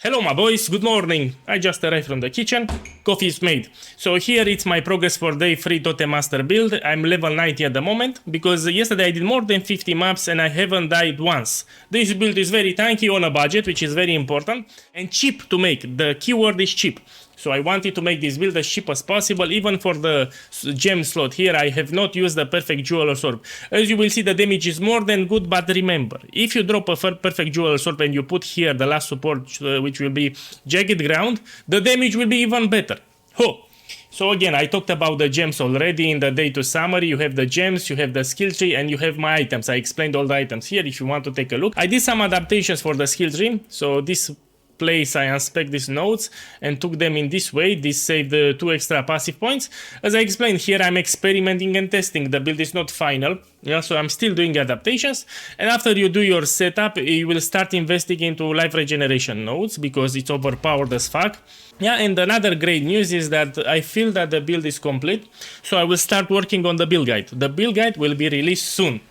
Hello my boys, good morning. I just arrived from the kitchen. Coffee is made. So here it's my progress for day 3 Totem Master build. I'm level 90 at the moment because yesterday I did more than 50 maps and I haven't died once. This build is very tanky on a budget, which is very important, and cheap to make. The keyword is cheap. So I wanted to make this build as cheap as possible. Even for the gem slot here, I have not used the perfect jewel orb. As you will see, the damage is more than good, but remember, if you drop a perfect jewel orb and you put here the last support, which will be jagged ground, the damage will be even better. Ho! So again, I talked about the gems already in the day 2 summary. You have the gems, you have the skill tree, and you have my items. I explained all the items here if you want to take a look. I did some adaptations for the skill tree. So this place I unspec these nodes and took them in this way. This saved 2 extra passive points. As I explained here, I'm experimenting and testing. The build is not final, yeah, so I'm still doing adaptations. And after you do your setup, you will start investing into life regeneration nodes because it's overpowered as fuck. Yeah, and another great news is that I feel that the build is complete, so I will start working on the build guide. The build guide will be released soon.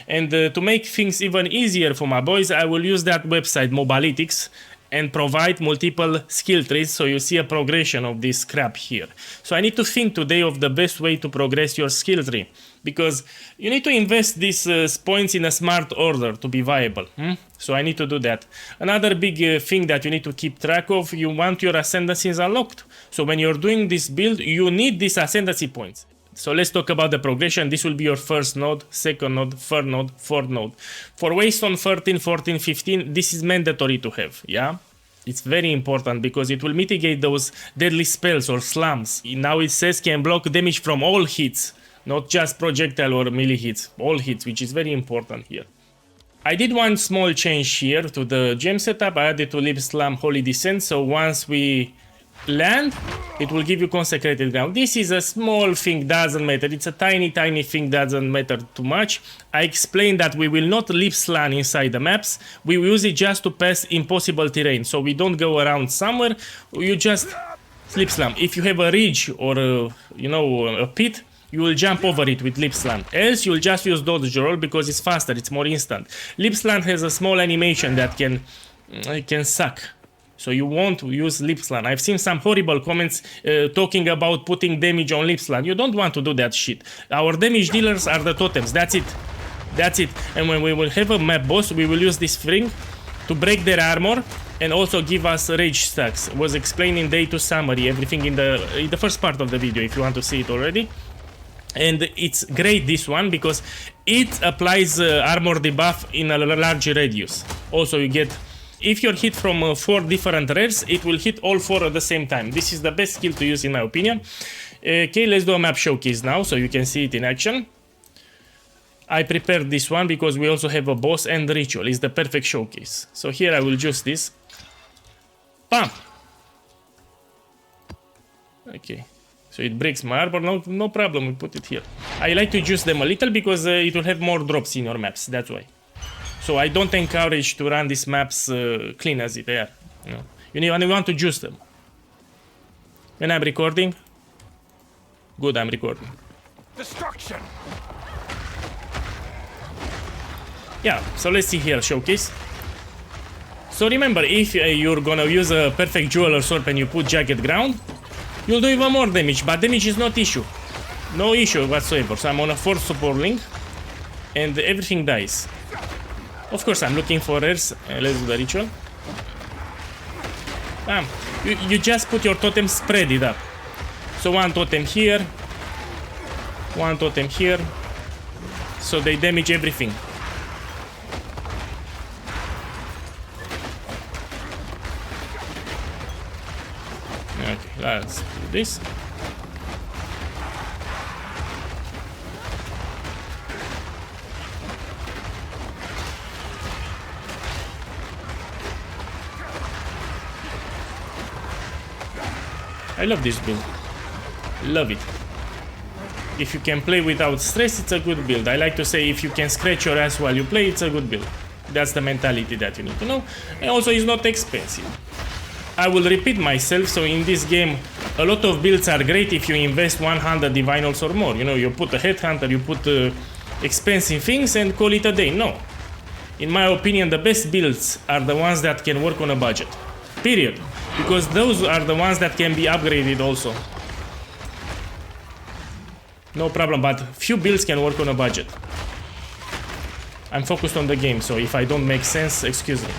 And to make things even easier for my boys, I will use that website, Mobalytics, and provide multiple skill trees so you see a progression of this crap here. So I need to think today of the best way to progress your skill tree, because you need to invest these points in a smart order to be viable. So I need to do that. Another big thing that you need to keep track of, you want your ascendancies unlocked. So when you're doing this build, you need these ascendancy points. So let's talk about the progression. This will be your first node, second node, third node, fourth node. For Waystone 13, 14, 15, this is mandatory to have, yeah? It's very important because it will mitigate those deadly spells or slams. Now it says can block damage from all hits, not just projectile or melee hits, all hits, which is very important here. I did one small change here to the gem setup. I added to Lip Slam Holy Descent, so once we land, it will give you consecrated ground. This is a small thing, doesn't matter. It's a tiny thing, doesn't matter too much. I explained that we will not lip slam inside the maps. We will use it just to pass impossible terrain. So we don't go around somewhere, you just lip slam. If you have a ridge or a pit, you will jump over it with lip slam. Else you'll just use dodge roll because it's faster, it's more instant. Lip slam has a small animation that can suck. So you want to use lip slam. I've seen some horrible comments talking about putting damage on lip slam. You don't want to do that shit. Our damage dealers are the totems. That's it. That's it. And when we will have a map boss, we will use this thing to break their armor and also give us rage stacks. It was explained in day 2 summary, everything in the first part of the video if you want to see it already. And it's great, this one, because it applies armor debuff in a large radius. Also you get, if you're hit from 4 different rares, it will hit all 4 at the same time. This is the best skill to use in my opinion. Okay, let's do a map showcase now so you can see it in action. I prepared this one because we also have a boss and ritual. It's the perfect showcase. So here I will juice this. Bam! Okay. So it breaks my armor, no problem, we put it here. I like to juice them a little because it will have more drops in your maps, that's why. So I don't encourage to run these maps clean as they are. You want to juice them. When I'm recording, good, I'm recording. Destruction. Yeah, so let's see here, showcase. So remember, if you're gonna use a perfect jewel or sword and you put jagged ground, you'll do even more damage, but damage is not issue. No issue whatsoever. So I'm on a 4th support link and everything dies. Of course, I'm looking for rares. Let's do the ritual. Bam. You just put your totem, spread it up. So one totem here, one totem here. So they damage everything. Okay, let's do this. I love this build. Love it. If you can play without stress, it's a good build. I like to say if you can scratch your ass while you play, it's a good build. That's the mentality that you need to know. And also it's not expensive. I will repeat myself, so in this game a lot of builds are great if you invest 100 divinals or more. You put a headhunter, you put expensive things and call it a day. No. In my opinion, the best builds are the ones that can work on a budget. period. Because those are the ones that can be upgraded also. No problem, but few builds can work on a budget. I'm focused on the game, so if I don't make sense, excuse me.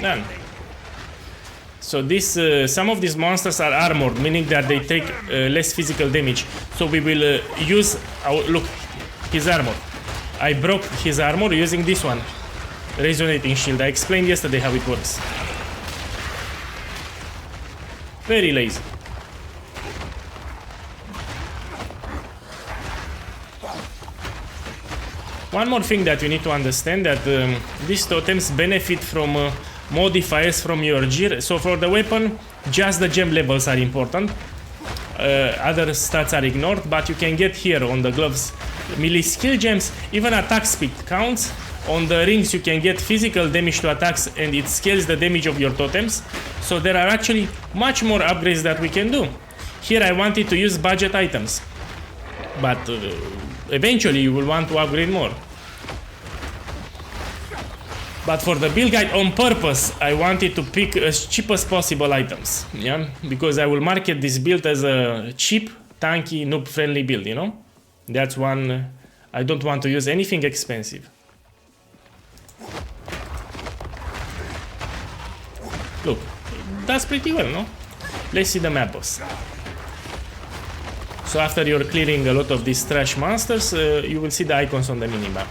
Done. So this, some of these monsters are armored, meaning that they take less physical damage. So we will use our, look, his armor. I broke his armor using this one, resonating shield. I explained yesterday how it works. Very lazy. One more thing that you need to understand, that these totems benefit from modifiers from your gear. So for the weapon, just the gem levels are important. Other stats are ignored, but you can get here on the gloves melee skill gems. Even attack speed counts. On the rings you can get physical damage to attacks, and it scales the damage of your totems. So there are actually much more upgrades that we can do. Here I wanted to use budget items, but eventually you will want to upgrade more. But for the build guide, on purpose, I wanted to pick as cheap as possible items, yeah? Because I will market this build as a cheap, tanky, noob-friendly build, you know? That's one... I don't want to use anything expensive. Look, that's pretty well, no? Let's see the map boss. So after you're clearing a lot of these trash monsters, you will see the icons on the minimap.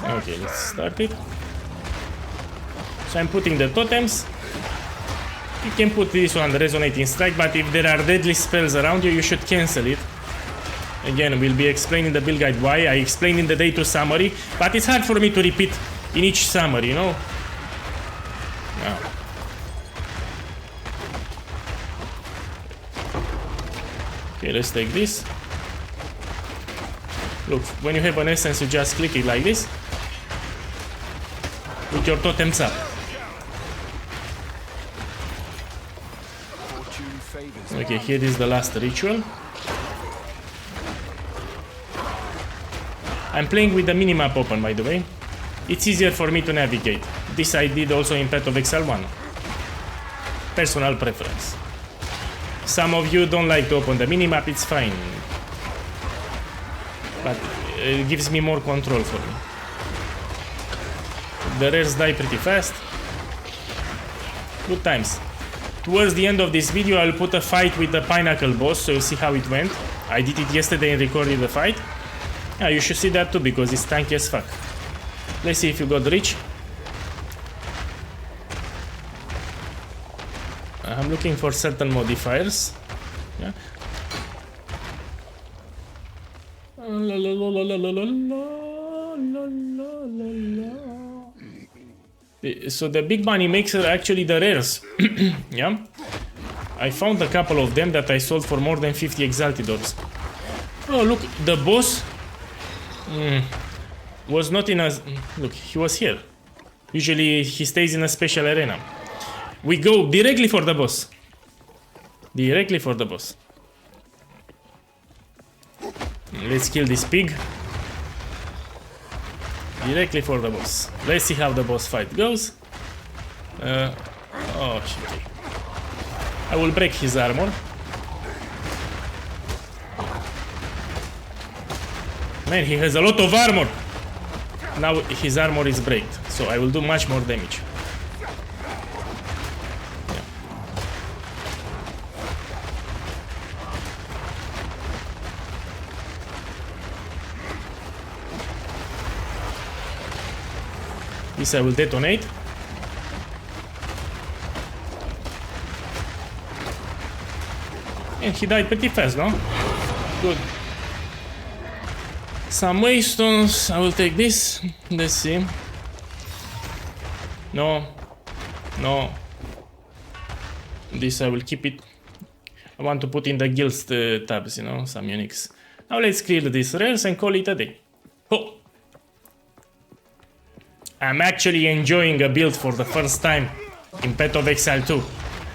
Okay, let's start it. So I'm putting the totems. You can put this one, the resonating strike, but if there are deadly spells around you, you should cancel it. Again, we'll be explaining the build guide why. I explained in the day 2 summary, but it's hard for me to repeat in each summary, you know? Now. Okay, let's take this. Look, when you have an essence, you just click it like this. With your totems up. Okay, here is the last ritual. I'm playing with the minimap open, by the way. It's easier for me to navigate. This I did also in Path of Exile 1. Personal preference. Some of you don't like to open the minimap, it's fine. But it gives me more control for me. The rares die pretty fast. Good times. Towards the end of this video, I'll put a fight with the Pinnacle boss, so you'll see how it went. I did it yesterday and recorded the fight. Yeah, you should see that too, because it's tanky as fuck. Let's see if you got rich. I'm looking for certain modifiers. Yeah. So the big money makes are actually the rares. Yeah. I found a couple of them that I sold for more than 50 exalted orbs. Oh, look, the boss was not in a... Look, he was here. Usually he stays in a special arena. We go directly for the boss. Directly for the boss. Let's kill this pig. Directly for the boss. Let's see how the boss fight goes. Oh shit. I will break his armor. Man, he has a lot of armor. Now his armor is breaked, so I will do much more damage. Yeah. This I will detonate. And he died pretty fast, no? Good. Some Waystones. I will take this. Let's see. No. No. This I will keep it. I want to put in the guild tabs, you know, some uniques. Now let's clear these rares and call it a day. Oh! I'm actually enjoying a build for the first time in Path of Exile 2.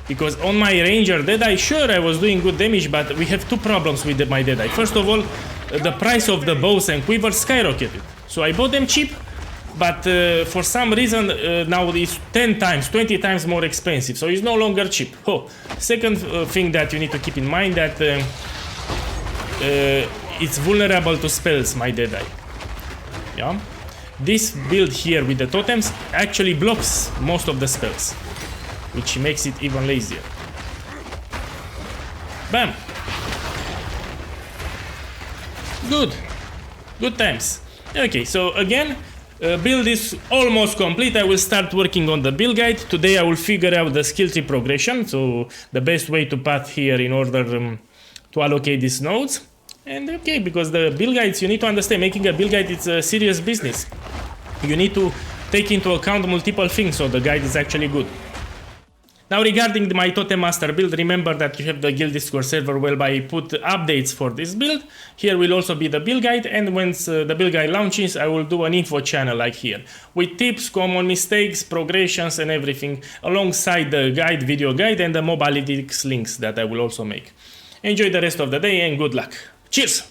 Because on my Ranger Deadeye, sure I was doing good damage, but we have two problems with my Deadeye. First of all, the price of the bows and quivers skyrocketed. So I bought them cheap, but for some reason now it's 10 times, 20 times more expensive. So it's no longer cheap. Oh, second thing that you need to keep in mind that it's vulnerable to spells, my Deadeye. Yeah? This build here with the totems actually blocks most of the spells, which makes it even lazier. Bam! Good. Good times. Okay, so again, build is almost complete. I will start working on the build guide. Today I will figure out the skill tree progression, so the best way to path here in order to allocate these nodes. And okay, because the build guides, you need to understand, making a build guide is a serious business. You need to take into account multiple things, so the guide is actually good. Now regarding my Totem Master build, remember that you have the Guild Discord server where I put updates for this build. Here will also be the build guide, and once the build guide launches, I will do an info channel like here, with tips, common mistakes, progressions and everything, alongside the guide, video guide, and the mobility links that I will also make. Enjoy the rest of the day and good luck. Cheers!